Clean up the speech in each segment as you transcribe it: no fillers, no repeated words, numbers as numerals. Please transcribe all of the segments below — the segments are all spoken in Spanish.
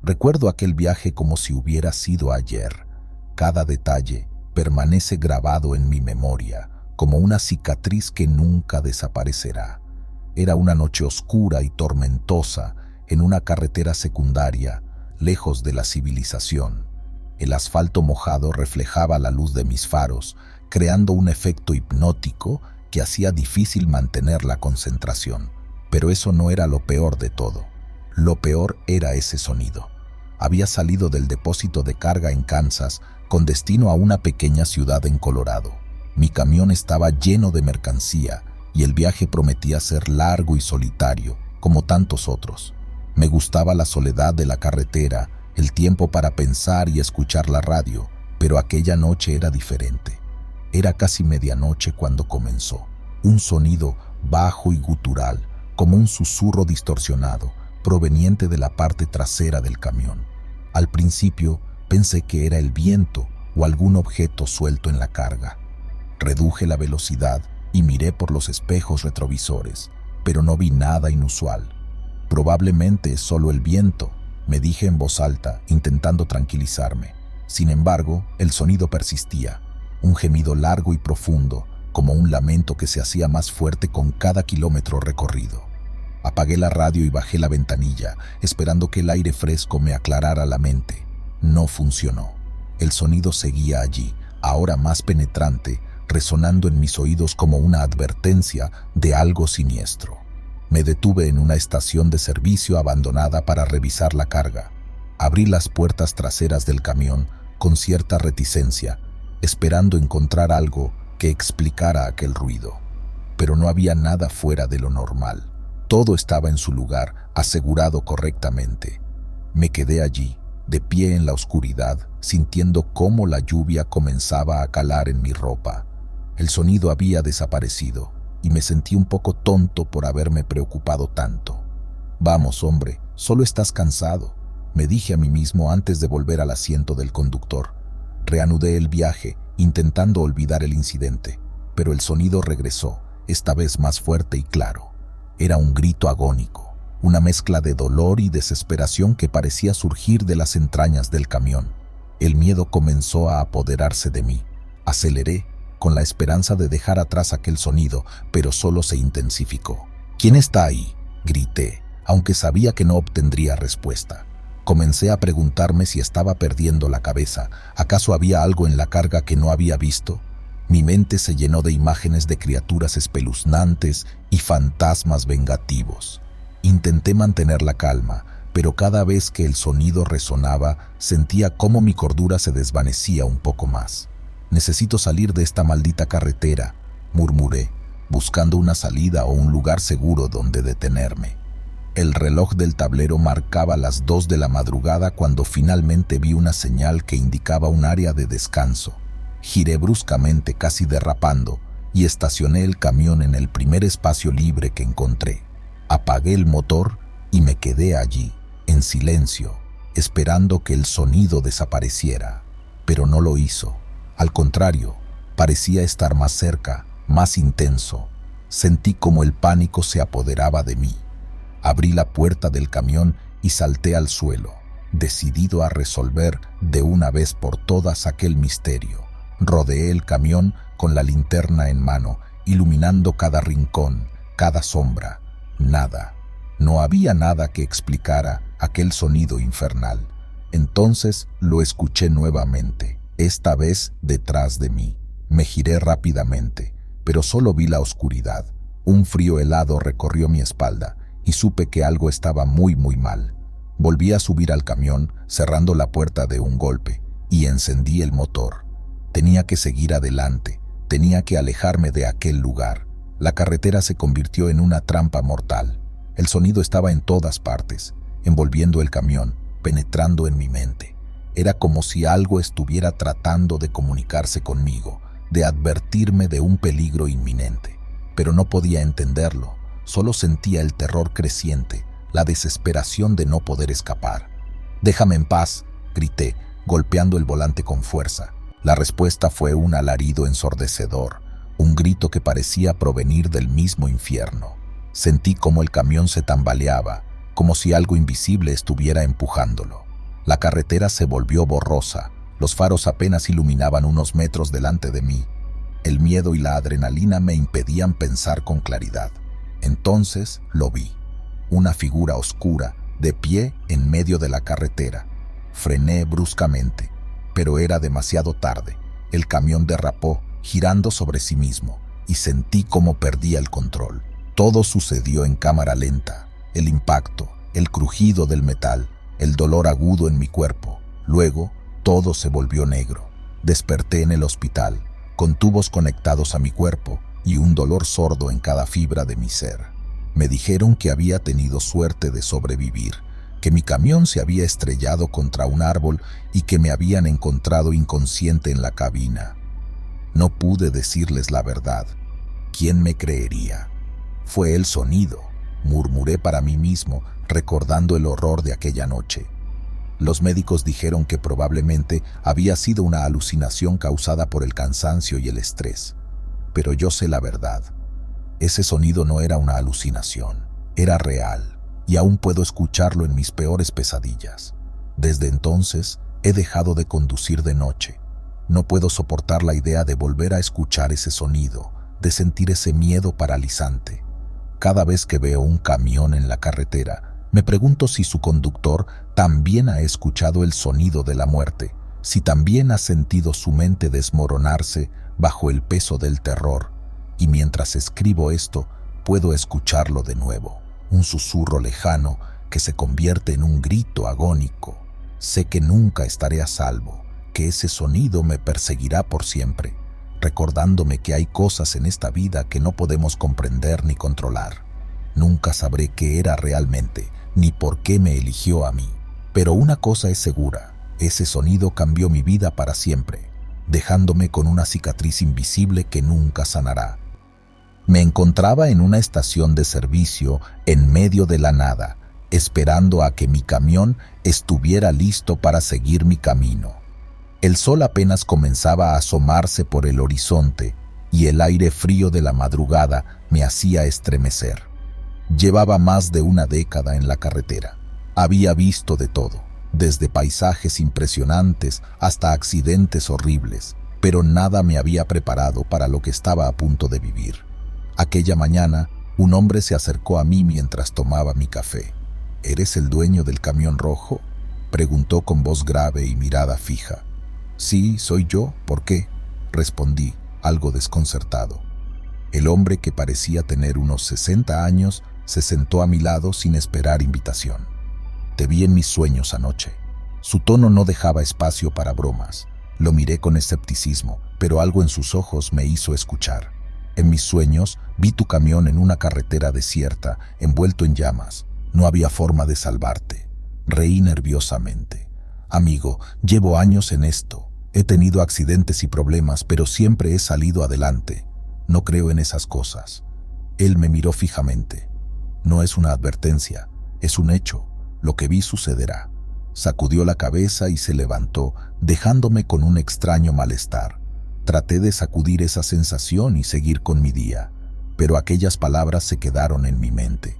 Recuerdo aquel viaje como si hubiera sido ayer. Cada detalle permanece grabado en mi memoria, como una cicatriz que nunca desaparecerá. Era una noche oscura y tormentosa en una carretera secundaria, lejos de la civilización. El asfalto mojado reflejaba la luz de mis faros, creando un efecto hipnótico que hacía difícil mantener la concentración. Pero eso no era lo peor de todo. Lo peor era ese sonido. Había salido del depósito de carga en Kansas con destino a una pequeña ciudad en Colorado. Mi camión estaba lleno de mercancía y el viaje prometía ser largo y solitario, como tantos otros. Me gustaba la soledad de la carretera, el tiempo para pensar y escuchar la radio, pero aquella noche era diferente. Era casi medianoche cuando comenzó. Un sonido bajo y gutural, como un susurro distorsionado, proveniente de la parte trasera del camión. Al principio pensé que era el viento o algún objeto suelto en la carga. Reduje la velocidad y miré por los espejos retrovisores, pero no vi nada inusual. Probablemente es solo el viento, me dije en voz alta, intentando tranquilizarme. Sin embargo, el sonido persistía, un gemido largo y profundo, como un lamento que se hacía más fuerte con cada kilómetro recorrido. Apagué la radio y bajé la ventanilla, esperando que el aire fresco me aclarara la mente. No funcionó. El sonido seguía allí, ahora más penetrante, resonando en mis oídos como una advertencia de algo siniestro. Me detuve en una estación de servicio abandonada para revisar la carga. Abrí las puertas traseras del camión con cierta reticencia, esperando encontrar algo que explicara aquel ruido. Pero no había nada fuera de lo normal. Todo estaba en su lugar, asegurado correctamente. Me quedé allí, de pie en la oscuridad, sintiendo cómo la lluvia comenzaba a calar en mi ropa. El sonido había desaparecido y me sentí un poco tonto por haberme preocupado tanto. «Vamos, hombre, solo estás cansado», me dije a mí mismo antes de volver al asiento del conductor. Reanudé el viaje, intentando olvidar el incidente, pero el sonido regresó, esta vez más fuerte y claro. Era un grito agónico, una mezcla de dolor y desesperación que parecía surgir de las entrañas del camión. El miedo comenzó a apoderarse de mí. Aceleré, con la esperanza de dejar atrás aquel sonido, pero solo se intensificó. «¿Quién está ahí?», grité, aunque sabía que no obtendría respuesta. Comencé a preguntarme si estaba perdiendo la cabeza. ¿Acaso había algo en la carga que no había visto? Mi mente se llenó de imágenes de criaturas espeluznantes y fantasmas vengativos. Intenté mantener la calma, pero cada vez que el sonido resonaba, sentía cómo mi cordura se desvanecía un poco más. «Necesito salir de esta maldita carretera», murmuré, buscando una salida o un lugar seguro donde detenerme. El reloj del tablero marcaba las 2 de la madrugada cuando finalmente vi una señal que indicaba un área de descanso. Giré bruscamente, casi derrapando, y estacioné el camión en el primer espacio libre que encontré. Apagué el motor y me quedé allí, en silencio, esperando que el sonido desapareciera. Pero no lo hizo. Al contrario, parecía estar más cerca, más intenso. Sentí como el pánico se apoderaba de mí. Abrí la puerta del camión y salté al suelo, decidido a resolver de una vez por todas aquel misterio. Rodeé el camión con la linterna en mano, iluminando cada rincón, cada sombra. Nada. No había nada que explicara aquel sonido infernal. Entonces lo escuché nuevamente, esta vez detrás de mí. Me giré rápidamente, pero solo vi la oscuridad. Un frío helado recorrió mi espalda y supe que algo estaba muy mal. Volví a subir al camión, cerrando la puerta de un golpe, y encendí el motor. Tenía que seguir adelante, tenía que alejarme de aquel lugar. La carretera se convirtió en una trampa mortal. El sonido estaba en todas partes, envolviendo el camión, penetrando en mi mente. Era como si algo estuviera tratando de comunicarse conmigo, de advertirme de un peligro inminente. Pero no podía entenderlo, solo sentía el terror creciente, la desesperación de no poder escapar. «Déjame en paz», grité, golpeando el volante con fuerza. La respuesta fue un alarido ensordecedor, un grito que parecía provenir del mismo infierno. Sentí como el camión se tambaleaba, como si algo invisible estuviera empujándolo. La carretera se volvió borrosa, los faros apenas iluminaban unos metros delante de mí. El miedo y la adrenalina me impedían pensar con claridad. Entonces lo vi, una figura oscura, de pie en medio de la carretera. Frené bruscamente, pero era demasiado tarde. El camión derrapó, girando sobre sí mismo, y sentí cómo perdía el control. Todo sucedió en cámara lenta: el impacto, el crujido del metal, el dolor agudo en mi cuerpo. Luego, todo se volvió negro. Desperté en el hospital, con tubos conectados a mi cuerpo y un dolor sordo en cada fibra de mi ser. Me dijeron que había tenido suerte de sobrevivir, que mi camión se había estrellado contra un árbol y que me habían encontrado inconsciente en la cabina. No pude decirles la verdad. ¿Quién me creería? Fue el sonido, murmuré para mí mismo, recordando el horror de aquella noche. Los médicos dijeron que probablemente había sido una alucinación causada por el cansancio y el estrés. Pero yo sé la verdad. Ese sonido no era una alucinación, era real, y aún puedo escucharlo en mis peores pesadillas. Desde entonces, he dejado de conducir de noche. No puedo soportar la idea de volver a escuchar ese sonido, de sentir ese miedo paralizante. Cada vez que veo un camión en la carretera, me pregunto si su conductor también ha escuchado el sonido de la muerte, si también ha sentido su mente desmoronarse bajo el peso del terror. Y mientras escribo esto, puedo escucharlo de nuevo, un susurro lejano que se convierte en un grito agónico. Sé que nunca estaré a salvo, que ese sonido me perseguirá por siempre, recordándome que hay cosas en esta vida que no podemos comprender ni controlar. Nunca sabré qué era realmente, ni por qué me eligió a mí. Pero una cosa es segura: ese sonido cambió mi vida para siempre, dejándome con una cicatriz invisible que nunca sanará. Me encontraba en una estación de servicio en medio de la nada, esperando a que mi camión estuviera listo para seguir mi camino. El sol apenas comenzaba a asomarse por el horizonte y el aire frío de la madrugada me hacía estremecer. Llevaba más de una década en la carretera. Había visto de todo, desde paisajes impresionantes hasta accidentes horribles, pero nada me había preparado para lo que estaba a punto de vivir. Aquella mañana, un hombre se acercó a mí mientras tomaba mi café. ¿Eres el dueño del camión rojo?, preguntó con voz grave y mirada fija. Sí, soy yo. ¿Por qué?, respondí, algo desconcertado. El hombre, que parecía tener unos 60 años, se sentó a mi lado sin esperar invitación. Te vi en mis sueños anoche. Su tono no dejaba espacio para bromas. Lo miré con escepticismo, pero algo en sus ojos me hizo escuchar. En mis sueños vi tu camión en una carretera desierta, envuelto en llamas. No había forma de salvarte. Reí nerviosamente. Amigo, llevo años en esto. He tenido accidentes y problemas, pero siempre he salido adelante. No creo en esas cosas. Él me miró fijamente. No es una advertencia, es un hecho. Lo que vi sucederá. Sacudió la cabeza y se levantó, dejándome con un extraño malestar. Traté de sacudir esa sensación y seguir con mi día, pero aquellas palabras se quedaron en mi mente.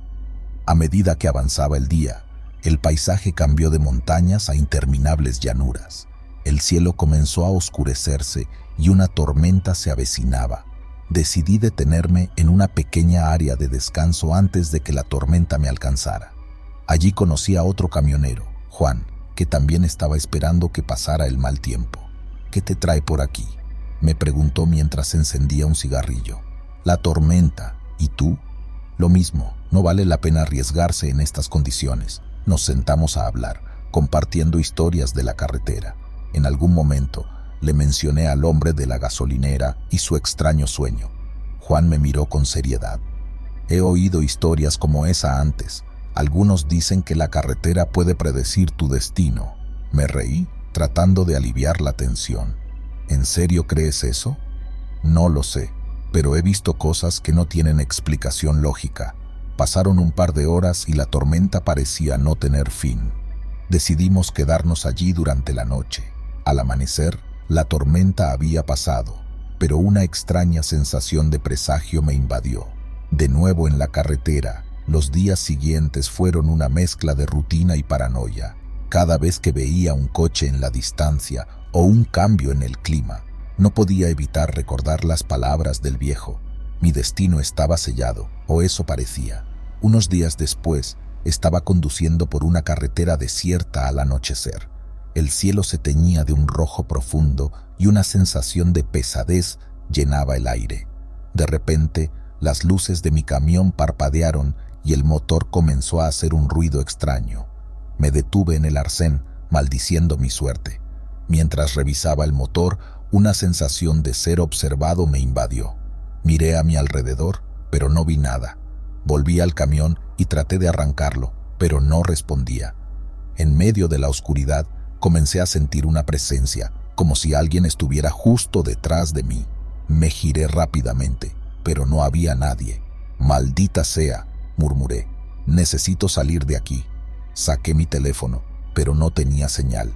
A medida que avanzaba el día, el paisaje cambió de montañas a interminables llanuras. El cielo comenzó a oscurecerse y una tormenta se avecinaba. Decidí detenerme en una pequeña área de descanso antes de que la tormenta me alcanzara. Allí conocí a otro camionero, Juan, que también estaba esperando que pasara el mal tiempo. ¿Qué te trae por aquí?, me preguntó mientras encendía un cigarrillo. La tormenta. ¿Y tú? Lo mismo. No vale la pena arriesgarse en estas condiciones. Nos sentamos a hablar, compartiendo historias de la carretera. En algún momento le mencioné al hombre de la gasolinera y su extraño sueño. Juan me miró con seriedad. He oído historias como esa antes. Algunos dicen que la carretera puede predecir tu destino. Me reí, tratando de aliviar la tensión. ¿En serio crees eso? No lo sé, pero he visto cosas que no tienen explicación lógica. Pasaron un par de horas y la tormenta parecía no tener fin. Decidimos quedarnos allí durante la noche. Al amanecer, la tormenta había pasado, pero una extraña sensación de presagio me invadió. De nuevo en la carretera, los días siguientes fueron una mezcla de rutina y paranoia. Cada vez que veía un coche en la distancia o un cambio en el clima, no podía evitar recordar las palabras del viejo. Mi destino estaba sellado, o eso parecía. Unos días después, estaba conduciendo por una carretera desierta al anochecer. El cielo se teñía de un rojo profundo y una sensación de pesadez llenaba el aire. De repente, las luces de mi camión parpadearon y el motor comenzó a hacer un ruido extraño. Me detuve en el arcén, maldiciendo mi suerte. Mientras revisaba el motor, una sensación de ser observado me invadió. Miré a mi alrededor, pero no vi nada. Volví al camión y traté de arrancarlo, pero no respondía. En medio de la oscuridad, comencé a sentir una presencia, como si alguien estuviera justo detrás de mí. Me giré rápidamente, pero no había nadie. «Maldita sea», murmuré. «Necesito salir de aquí». Saqué mi teléfono, pero no tenía señal.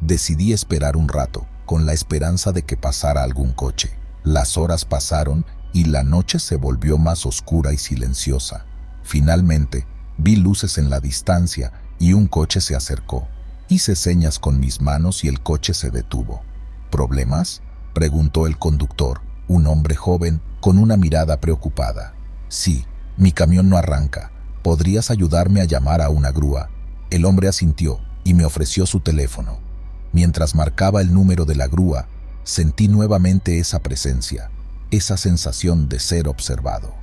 Decidí esperar un rato, con la esperanza de que pasara algún coche. Las horas pasaron y la noche se volvió más oscura y silenciosa. Finalmente, vi luces en la distancia y un coche se acercó. Hice señas con mis manos y el coche se detuvo. ¿Problemas?, preguntó el conductor, un hombre joven con una mirada preocupada. «Sí, mi camión no arranca. ¿Podrías ayudarme a llamar a una grúa?». El hombre asintió y me ofreció su teléfono. Mientras marcaba el número de la grúa, sentí nuevamente esa presencia, esa sensación de ser observado.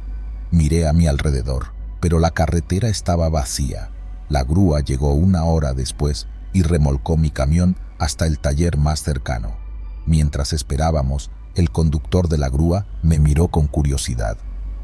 Miré a mi alrededor, pero la carretera estaba vacía. La grúa llegó 1 hora después y remolcó mi camión hasta el taller más cercano. Mientras esperábamos, el conductor de la grúa me miró con curiosidad.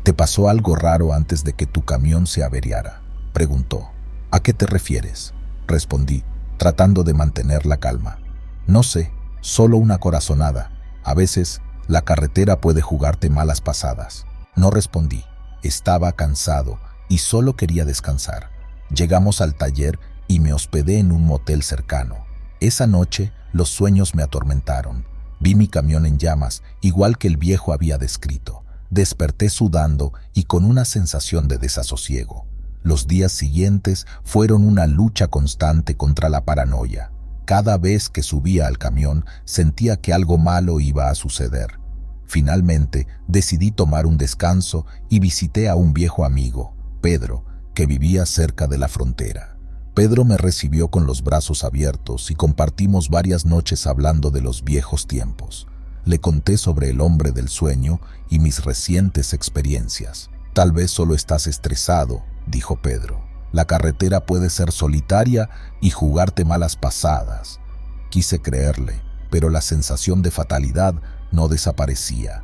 «¿Te pasó algo raro antes de que tu camión se averiara?», preguntó. «¿A qué te refieres?», respondí, tratando de mantener la calma. «No sé, solo una corazonada. A veces, la carretera puede jugarte malas pasadas». No respondí. Estaba cansado y solo quería descansar. Llegamos al taller y me hospedé en un motel cercano. Esa noche, los sueños me atormentaron. Vi mi camión en llamas, igual que el viejo había descrito. Desperté sudando y con una sensación de desasosiego. Los días siguientes fueron una lucha constante contra la paranoia. Cada vez que subía al camión, sentía que algo malo iba a suceder. Finalmente, decidí tomar un descanso y visité a un viejo amigo, Pedro, que vivía cerca de la frontera. Pedro me recibió con los brazos abiertos y compartimos varias noches hablando de los viejos tiempos. Le conté sobre el hombre del sueño y mis recientes experiencias. «Tal vez solo estás estresado», dijo Pedro. «La carretera puede ser solitaria y jugarte malas pasadas». Quise creerle, pero la sensación de fatalidad no desaparecía.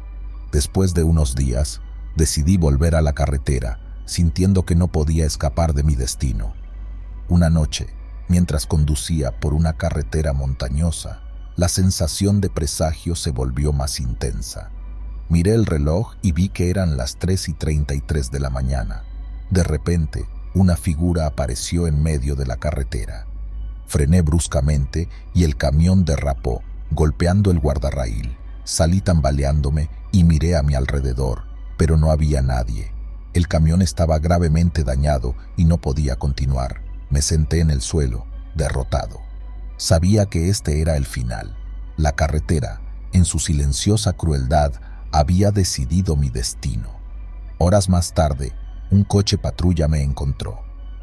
Después de unos días, decidí volver a la carretera, sintiendo que no podía escapar de mi destino. Una noche, mientras conducía por una carretera montañosa, la sensación de presagio se volvió más intensa. Miré el reloj y vi que eran las 3:33 de la mañana. De repente, una figura apareció en medio de la carretera. Frené bruscamente y el camión derrapó, golpeando el guardarraíl. Salí tambaleándome y miré a mi alrededor, pero no había nadie. El camión estaba gravemente dañado y no podía continuar. Me senté en el suelo, derrotado. Sabía que este era el final. La carretera, en su silenciosa crueldad, había decidido mi destino. Horas más tarde, un coche patrulla me encontró.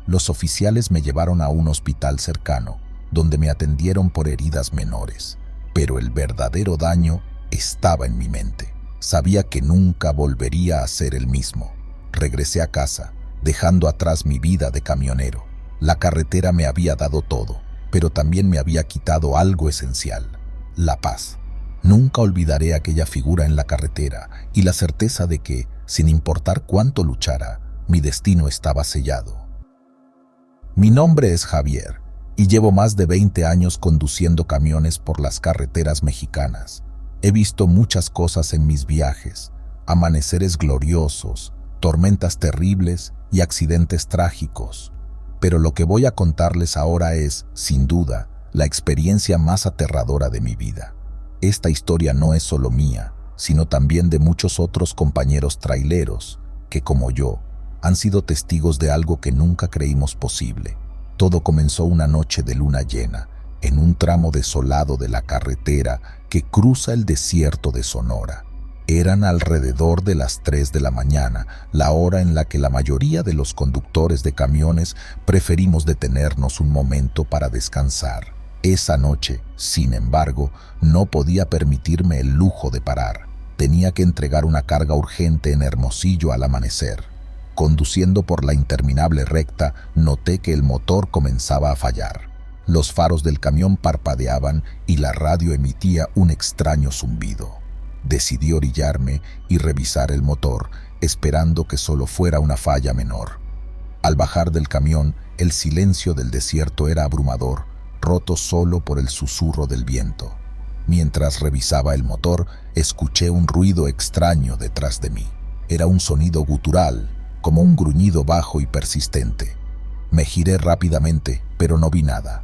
Los oficiales me llevaron a un hospital cercano, donde me atendieron por heridas menores. Pero el verdadero daño estaba en mi mente. Sabía que nunca volvería a ser el mismo. Regresé a casa, dejando atrás mi vida de camionero. La carretera me había dado todo, pero también me había quitado algo esencial: la paz. Nunca olvidaré aquella figura en la carretera y la certeza de que, sin importar cuánto luchara, mi destino estaba sellado. Mi nombre es Javier y llevo más de 20 años conduciendo camiones por las carreteras mexicanas. He visto muchas cosas en mis viajes: amaneceres gloriosos, tormentas terribles y accidentes trágicos. Pero lo que voy a contarles ahora es, sin duda, la experiencia más aterradora de mi vida. Esta historia no es solo mía, sino también de muchos otros compañeros traileros que, como yo, han sido testigos de algo que nunca creímos posible. Todo comenzó una noche de luna llena, en un tramo desolado de la carretera que cruza el desierto de Sonora. Eran alrededor de las 3 de la mañana, la hora en la que la mayoría de los conductores de camiones preferimos detenernos un momento para descansar. Esa noche, sin embargo, no podía permitirme el lujo de parar. Tenía que entregar una carga urgente en Hermosillo al amanecer. Conduciendo por la interminable recta, noté que el motor comenzaba a fallar. Los faros del camión parpadeaban y la radio emitía un extraño zumbido. Decidí orillarme y revisar el motor, esperando que solo fuera una falla menor. Al bajar del camión, el silencio del desierto era abrumador, roto solo por el susurro del viento. Mientras revisaba el motor, escuché un ruido extraño detrás de mí. Era un sonido gutural, como un gruñido bajo y persistente. Me giré rápidamente, pero no vi nada.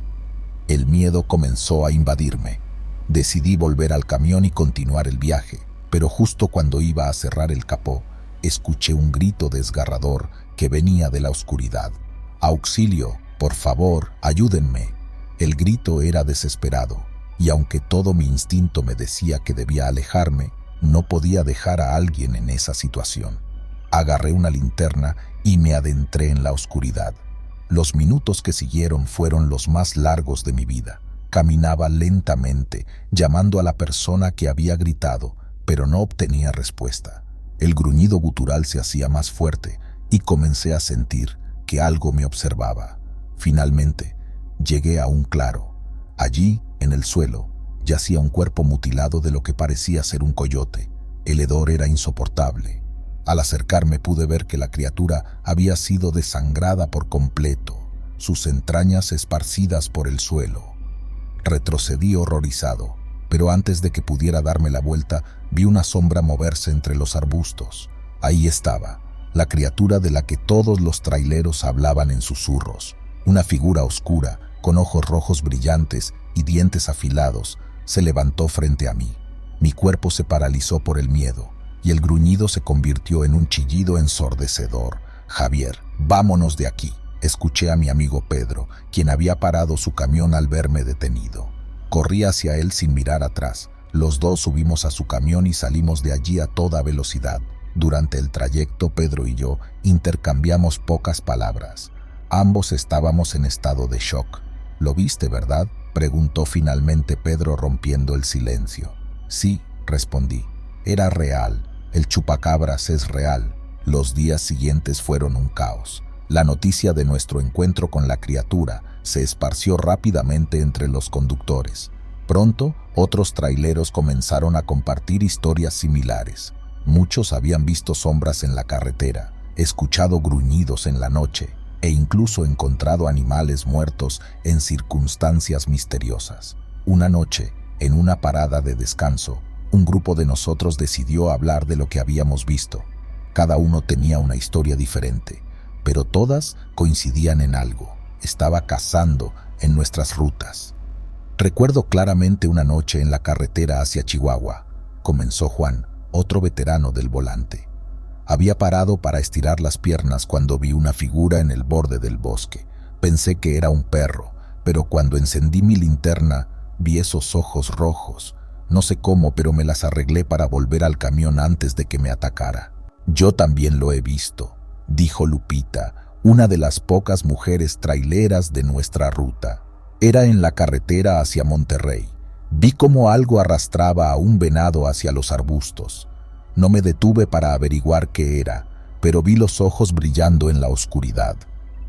El miedo comenzó a invadirme. Decidí volver al camión y continuar el viaje, pero justo cuando iba a cerrar el capó, escuché un grito desgarrador que venía de la oscuridad. «¡Auxilio! ¡Por favor, ayúdenme!». El grito era desesperado, y aunque todo mi instinto me decía que debía alejarme, no podía dejar a alguien en esa situación. Agarré una linterna y me adentré en la oscuridad. Los minutos que siguieron fueron los más largos de mi vida. Caminaba lentamente, llamando a la persona que había gritado, pero no obtenía respuesta. El gruñido gutural se hacía más fuerte y comencé a sentir que algo me observaba. Finalmente, llegué a un claro. Allí, en el suelo, yacía un cuerpo mutilado de lo que parecía ser un coyote. El hedor era insoportable. Al acercarme pude ver que la criatura había sido desangrada por completo, sus entrañas esparcidas por el suelo. Retrocedí horrorizado, pero antes de que pudiera darme la vuelta, vi una sombra moverse entre los arbustos. Ahí estaba, la criatura de la que todos los traileros hablaban en susurros. Una figura oscura, con ojos rojos brillantes y dientes afilados, se levantó frente a mí. Mi cuerpo se paralizó por el miedo, y el gruñido se convirtió en un chillido ensordecedor. «Javier, vámonos de aquí», escuché a mi amigo Pedro, quien había parado su camión al verme detenido. Corrí hacia él sin mirar atrás. Los dos subimos a su camión y salimos de allí a toda velocidad. Durante el trayecto, Pedro y yo intercambiamos pocas palabras. Ambos estábamos en estado de shock. «¿Lo viste, verdad?», preguntó finalmente Pedro, rompiendo el silencio. «Sí», respondí. «Era real. El chupacabras es real». Los días siguientes fueron un caos. La noticia de nuestro encuentro con la criatura se esparció rápidamente entre los conductores. Pronto, otros traileros comenzaron a compartir historias similares. Muchos habían visto sombras en la carretera, escuchado gruñidos en la noche e incluso encontrado animales muertos en circunstancias misteriosas. Una noche, en una parada de descanso, un grupo de nosotros decidió hablar de lo que habíamos visto. Cada uno tenía una historia diferente, pero todas coincidían en algo. Estaba cazando en nuestras rutas. «Recuerdo claramente una noche en la carretera hacia Chihuahua», comenzó Juan, otro veterano del volante. «Había parado para estirar las piernas cuando vi una figura en el borde del bosque. Pensé que era un perro, pero cuando encendí mi linterna vi esos ojos rojos. No sé cómo, pero me las arreglé para volver al camión antes de que me atacara». «Yo también lo he visto», dijo Lupita, una de las pocas mujeres traileras de nuestra ruta. Era en la carretera hacia Monterrey. Vi cómo algo arrastraba a un venado hacia los arbustos. No me detuve para averiguar qué era, pero vi los ojos brillando en la oscuridad.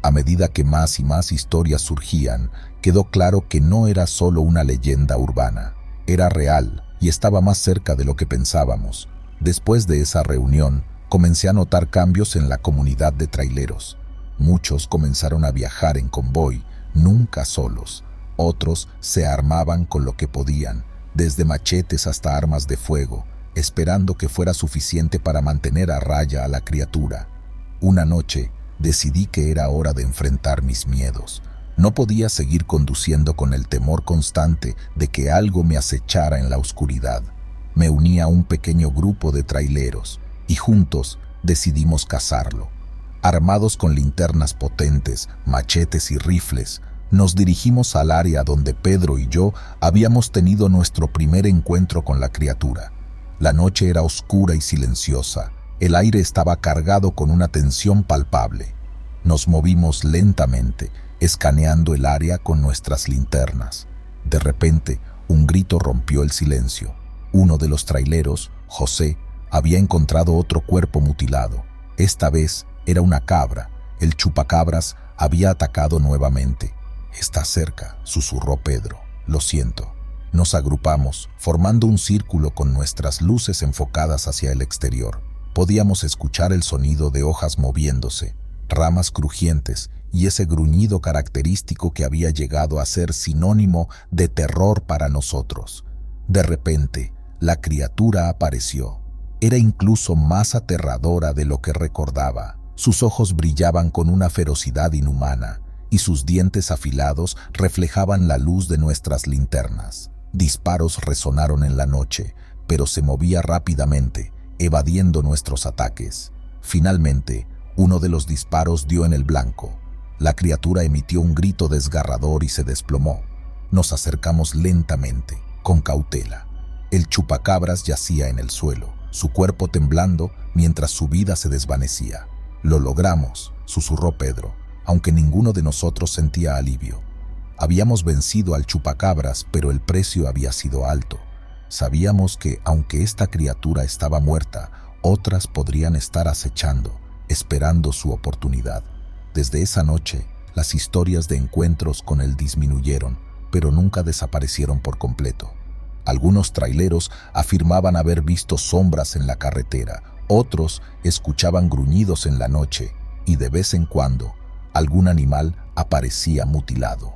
A medida que más y más historias surgían, quedó claro que no era solo una leyenda urbana. Era real y estaba más cerca de lo que pensábamos. Después de esa reunión, comencé a notar cambios en la comunidad de traileros. Muchos comenzaron a viajar en convoy, nunca solos. Otros se armaban con lo que podían, desde machetes hasta armas de fuego, esperando que fuera suficiente para mantener a raya a la criatura. Una noche, decidí que era hora de enfrentar mis miedos. No podía seguir conduciendo con el temor constante de que algo me acechara en la oscuridad. Me uní a un pequeño grupo de traileros y juntos decidimos cazarlo. Armados con linternas potentes, machetes y rifles, nos dirigimos al área donde Pedro y yo habíamos tenido nuestro primer encuentro con la criatura. La noche era oscura y silenciosa. El aire estaba cargado con una tensión palpable. Nos movimos lentamente, escaneando el área con nuestras linternas. De repente, un grito rompió el silencio. Uno de los traileros, José, había encontrado otro cuerpo mutilado. Esta vez era una cabra. El chupacabras había atacado nuevamente. «Está cerca», susurró Pedro. «Lo siento». Nos agrupamos, formando un círculo con nuestras luces enfocadas hacia el exterior. Podíamos escuchar el sonido de hojas moviéndose, ramas crujientes y ese gruñido característico que había llegado a ser sinónimo de terror para nosotros. De repente, la criatura apareció. Era incluso más aterradora de lo que recordaba. Sus ojos brillaban con una ferocidad inhumana y sus dientes afilados reflejaban la luz de nuestras linternas. Disparos resonaron en la noche, pero se movía rápidamente, evadiendo nuestros ataques. Finalmente, uno de los disparos dio en el blanco. La criatura emitió un grito desgarrador y se desplomó. Nos acercamos lentamente, con cautela. El chupacabras yacía en el suelo, su cuerpo temblando mientras su vida se desvanecía. «Lo logramos», susurró Pedro, aunque ninguno de nosotros sentía alivio. Habíamos vencido al chupacabras, pero el precio había sido alto. Sabíamos que, aunque esta criatura estaba muerta, otras podrían estar acechando, esperando su oportunidad. Desde esa noche, las historias de encuentros con él disminuyeron, pero nunca desaparecieron por completo. Algunos traileros afirmaban haber visto sombras en la carretera, otros escuchaban gruñidos en la noche y de vez en cuando algún animal aparecía mutilado.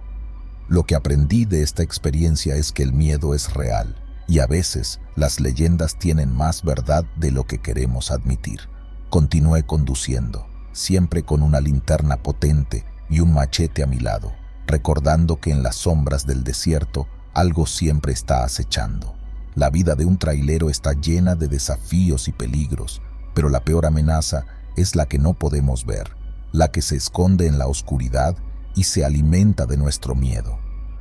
Lo que aprendí de esta experiencia es que el miedo es real y a veces las leyendas tienen más verdad de lo que queremos admitir. Continué conduciendo, siempre con una linterna potente y un machete a mi lado, recordando que en las sombras del desierto algo siempre está acechando. La vida de un trailero está llena de desafíos y peligros, pero la peor amenaza es la que no podemos ver, la que se esconde en la oscuridad y se alimenta de nuestro miedo.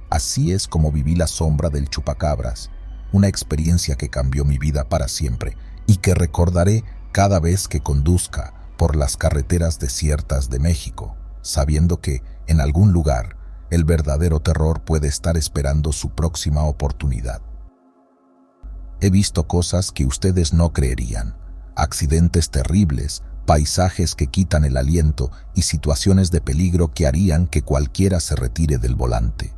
Así es como viví la sombra del chupacabras, una experiencia que cambió mi vida para siempre y que recordaré cada vez que conduzca por las carreteras desiertas de México, sabiendo que, en algún lugar, el verdadero terror puede estar esperando su próxima oportunidad. He visto cosas que ustedes no creerían, accidentes terribles, paisajes que quitan el aliento y situaciones de peligro que harían que cualquiera se retire del volante.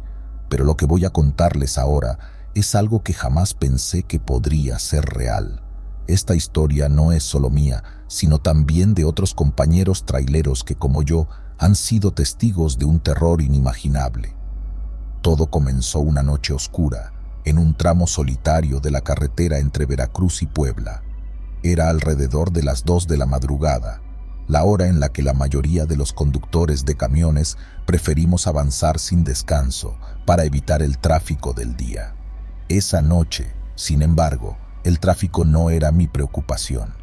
Pero lo que voy a contarles ahora es algo que jamás pensé que podría ser real. Esta historia no es solo mía, sino también de otros compañeros traileros que, como yo, han sido testigos de un terror inimaginable. Todo comenzó una noche oscura, en un tramo solitario de la carretera entre Veracruz y Puebla. Era alrededor de las 2 de la madrugada, la hora en la que la mayoría de los conductores de camiones preferimos avanzar sin descanso para evitar el tráfico del día. Esa noche, sin embargo, el tráfico no era mi preocupación.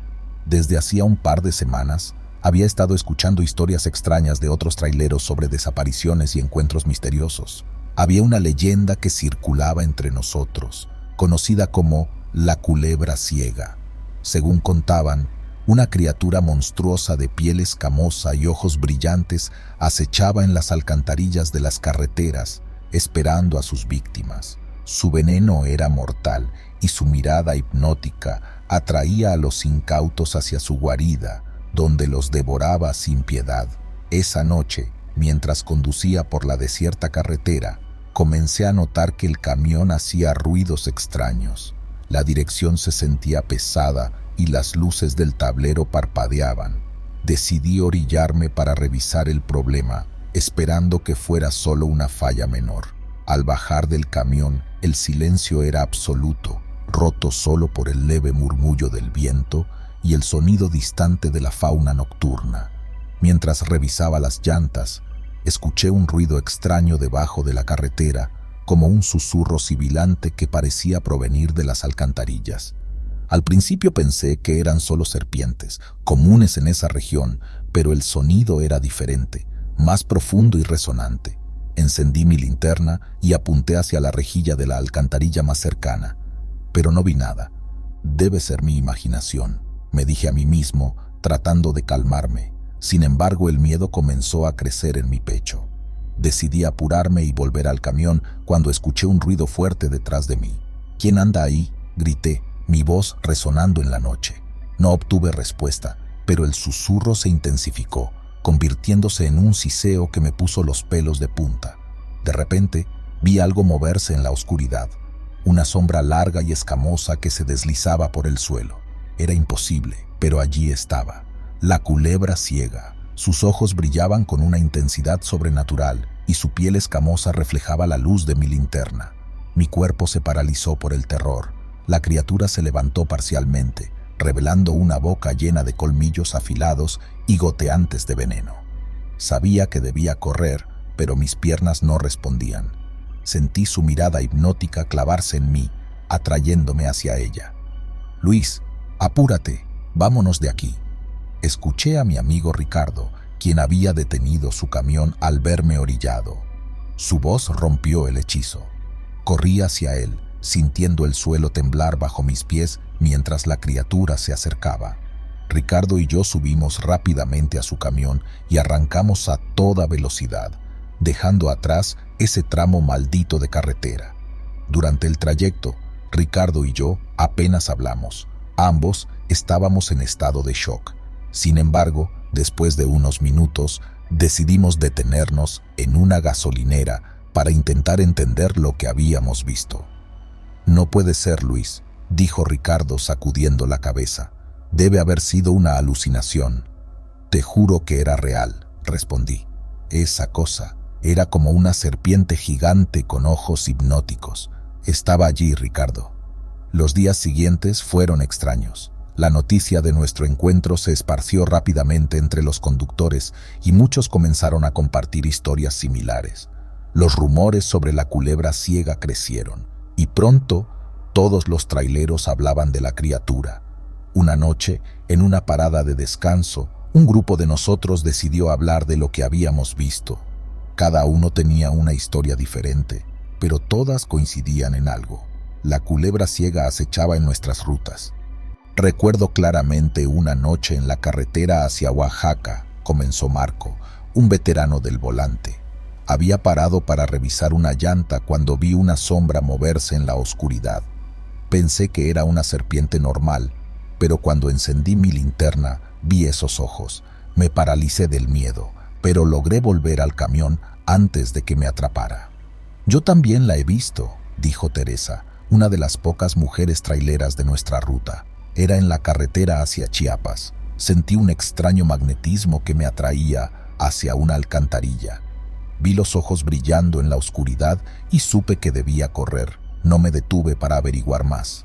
Desde hacía un par de semanas, había estado escuchando historias extrañas de otros traileros sobre desapariciones y encuentros misteriosos. Había una leyenda que circulaba entre nosotros, conocida como la culebra ciega. Según contaban, una criatura monstruosa de piel escamosa y ojos brillantes acechaba en las alcantarillas de las carreteras, esperando a sus víctimas. Su veneno era mortal y su mirada hipnótica atraía a los incautos hacia su guarida, donde los devoraba sin piedad. Esa noche, mientras conducía por la desierta carretera, comencé a notar que el camión hacía ruidos extraños. La dirección se sentía pesada y las luces del tablero parpadeaban. Decidí orillarme para revisar el problema, esperando que fuera solo una falla menor. Al bajar del camión, el silencio era absoluto, roto solo por el leve murmullo del viento y el sonido distante de la fauna nocturna. Mientras revisaba las llantas, escuché un ruido extraño debajo de la carretera, como un susurro sibilante que parecía provenir de las alcantarillas. Al principio pensé que eran solo serpientes, comunes en esa región, pero el sonido era diferente, más profundo y resonante. Encendí mi linterna y apunté hacia la rejilla de la alcantarilla más cercana, pero no vi nada. Debe ser mi imaginación, me dije a mí mismo, tratando de calmarme. Sin embargo, el miedo comenzó a crecer en mi pecho. Decidí apurarme y volver al camión cuando escuché un ruido fuerte detrás de mí. ¿Quién anda ahí?, grité, mi voz resonando en la noche. No obtuve respuesta, pero el susurro se intensificó, convirtiéndose en un siseo que me puso los pelos de punta. De repente, vi algo moverse en la oscuridad, una sombra larga y escamosa que se deslizaba por el suelo. Era imposible, pero allí estaba, la culebra ciega. Sus ojos brillaban con una intensidad sobrenatural y su piel escamosa reflejaba la luz de mi linterna. Mi cuerpo se paralizó por el terror. La criatura se levantó parcialmente, revelando una boca llena de colmillos afilados y goteantes de veneno. Sabía que debía correr, pero mis piernas no respondían. Sentí su mirada hipnótica clavarse en mí, atrayéndome hacia ella. «Luis, apúrate, vámonos de aquí». Escuché a mi amigo Ricardo, quien había detenido su camión al verme orillado. Su voz rompió el hechizo. Corrí hacia él, sintiendo el suelo temblar bajo mis pies mientras la criatura se acercaba. Ricardo y yo subimos rápidamente a su camión y arrancamos a toda velocidad, dejando atrás ese tramo maldito de carretera. Durante el trayecto, Ricardo y yo apenas hablamos. Ambos estábamos en estado de shock. Sin embargo, después de unos minutos, decidimos detenernos en una gasolinera para intentar entender lo que habíamos visto. «No puede ser, Luis», dijo Ricardo sacudiendo la cabeza. «Debe haber sido una alucinación». «Te juro que era real», respondí. Esa cosa era como una serpiente gigante con ojos hipnóticos. Estaba allí, Ricardo. Los días siguientes fueron extraños. La noticia de nuestro encuentro se esparció rápidamente entre los conductores y muchos comenzaron a compartir historias similares. Los rumores sobre la culebra ciega crecieron y pronto todos los traileros hablaban de la criatura. Una noche, en una parada de descanso, un grupo de nosotros decidió hablar de lo que habíamos visto. Cada uno tenía una historia diferente, pero todas coincidían en algo. La culebra ciega acechaba en nuestras rutas. «Recuerdo claramente una noche en la carretera hacia Oaxaca», comenzó Marco, un veterano del volante. «Había parado para revisar una llanta cuando vi una sombra moverse en la oscuridad. Pensé que era una serpiente normal, pero cuando encendí mi linterna vi esos ojos. Me paralicé del miedo, pero logré volver al camión antes de que me atrapara». «Yo también la he visto», dijo Teresa, una de las pocas mujeres traileras de nuestra ruta. Era en la carretera hacia Chiapas. Sentí un extraño magnetismo que me atraía hacia una alcantarilla. Vi los ojos brillando en la oscuridad y supe que debía correr. No me detuve para averiguar más.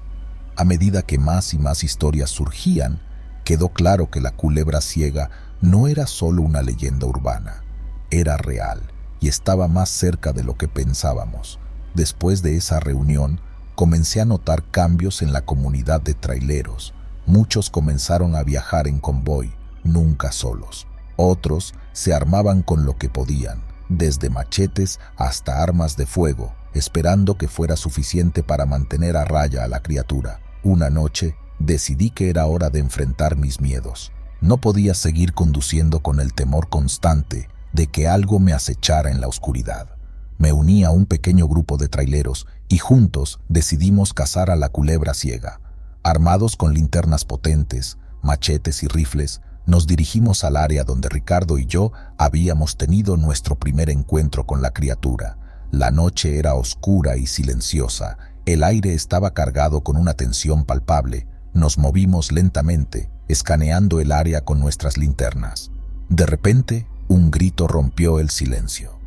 A medida que más y más historias surgían, quedó claro que la culebra ciega no era solo una leyenda urbana. Era real y estaba más cerca de lo que pensábamos. Después de esa reunión, comencé a notar cambios en la comunidad de traileros. Muchos comenzaron a viajar en convoy, nunca solos. Otros se armaban con lo que podían, desde machetes hasta armas de fuego, esperando que fuera suficiente para mantener a raya a la criatura. Una noche, decidí que era hora de enfrentar mis miedos. No podía seguir conduciendo con el temor constante de que algo me acechara en la oscuridad. Me uní a un pequeño grupo de traileros y juntos decidimos cazar a la culebra ciega. Armados con linternas potentes, machetes y rifles, nos dirigimos al área donde Ricardo y yo habíamos tenido nuestro primer encuentro con la criatura. La noche era oscura y silenciosa. El aire estaba cargado con una tensión palpable. Nos movimos lentamente, escaneando el área con nuestras linternas. De repente, un grito rompió el silencio.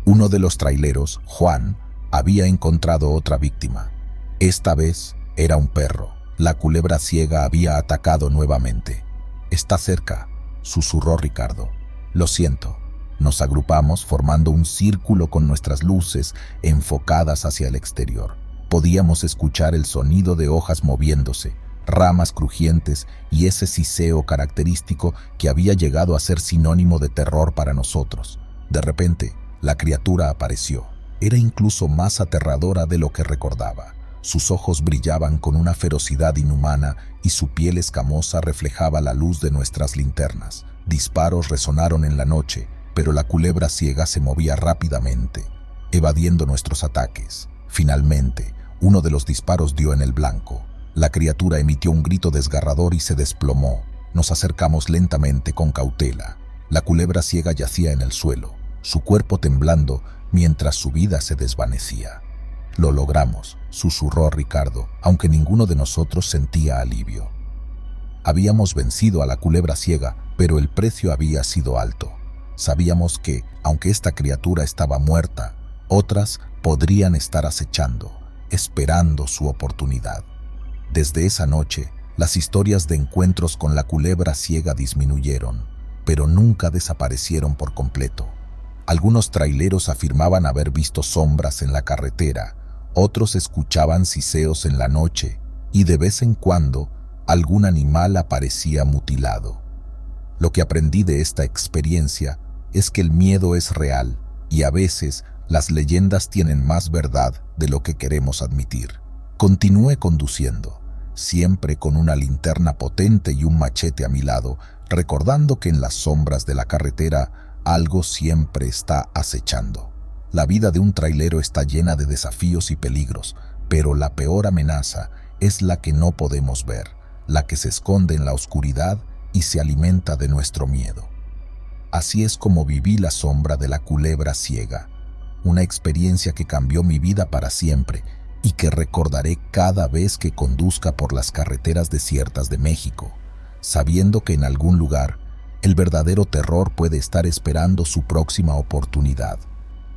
Uno de los traileros, Juan, había encontrado otra víctima. Esta vez era un perro. La culebra ciega había atacado nuevamente. «Está cerca», susurró Ricardo. «Lo siento». Nos agrupamos formando un círculo con nuestras luces enfocadas hacia el exterior. Podíamos escuchar el sonido de hojas moviéndose, ramas crujientes y ese siseo característico que había llegado a ser sinónimo de terror para nosotros. De repente, la criatura apareció. Era incluso más aterradora de lo que recordaba. Sus ojos brillaban con una ferocidad inhumana y su piel escamosa reflejaba la luz de nuestras linternas. Disparos resonaron en la noche, pero la culebra ciega se movía rápidamente, evadiendo nuestros ataques. Finalmente, uno de los disparos dio en el blanco. La criatura emitió un grito desgarrador y se desplomó. Nos acercamos lentamente con cautela. La culebra ciega yacía en el suelo, su cuerpo temblando mientras su vida se desvanecía. «Lo logramos», susurró Ricardo, aunque ninguno de nosotros sentía alivio. Habíamos vencido a la culebra ciega, pero el precio había sido alto. Sabíamos que, aunque esta criatura estaba muerta, otras podrían estar acechando, esperando su oportunidad. Desde esa noche, las historias de encuentros con la culebra ciega disminuyeron, pero nunca desaparecieron por completo. Algunos traileros afirmaban haber visto sombras en la carretera, otros escuchaban siseos en la noche y de vez en cuando algún animal aparecía mutilado. Lo que aprendí de esta experiencia es que el miedo es real y a veces las leyendas tienen más verdad de lo que queremos admitir. Continué conduciendo, siempre con una linterna potente y un machete a mi lado, recordando que en las sombras de la carretera algo siempre está acechando. La vida de un trailero está llena de desafíos y peligros, pero la peor amenaza es la que no podemos ver, la que se esconde en la oscuridad y se alimenta de nuestro miedo. Así es como viví la sombra de la culebra ciega, una experiencia que cambió mi vida para siempre y que recordaré cada vez que conduzca por las carreteras desiertas de México, sabiendo que en algún lugar el verdadero terror puede estar esperando su próxima oportunidad.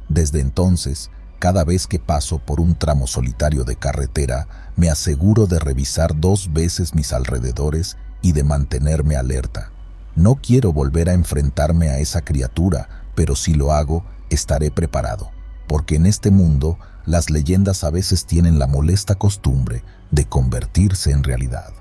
Desde entonces, cada vez que paso por un tramo solitario de carretera, me aseguro de revisar 2 veces mis alrededores y de mantenerme alerta. No quiero volver a enfrentarme a esa criatura, pero si lo hago, estaré preparado, porque en este mundo las leyendas a veces tienen la molesta costumbre de convertirse en realidad.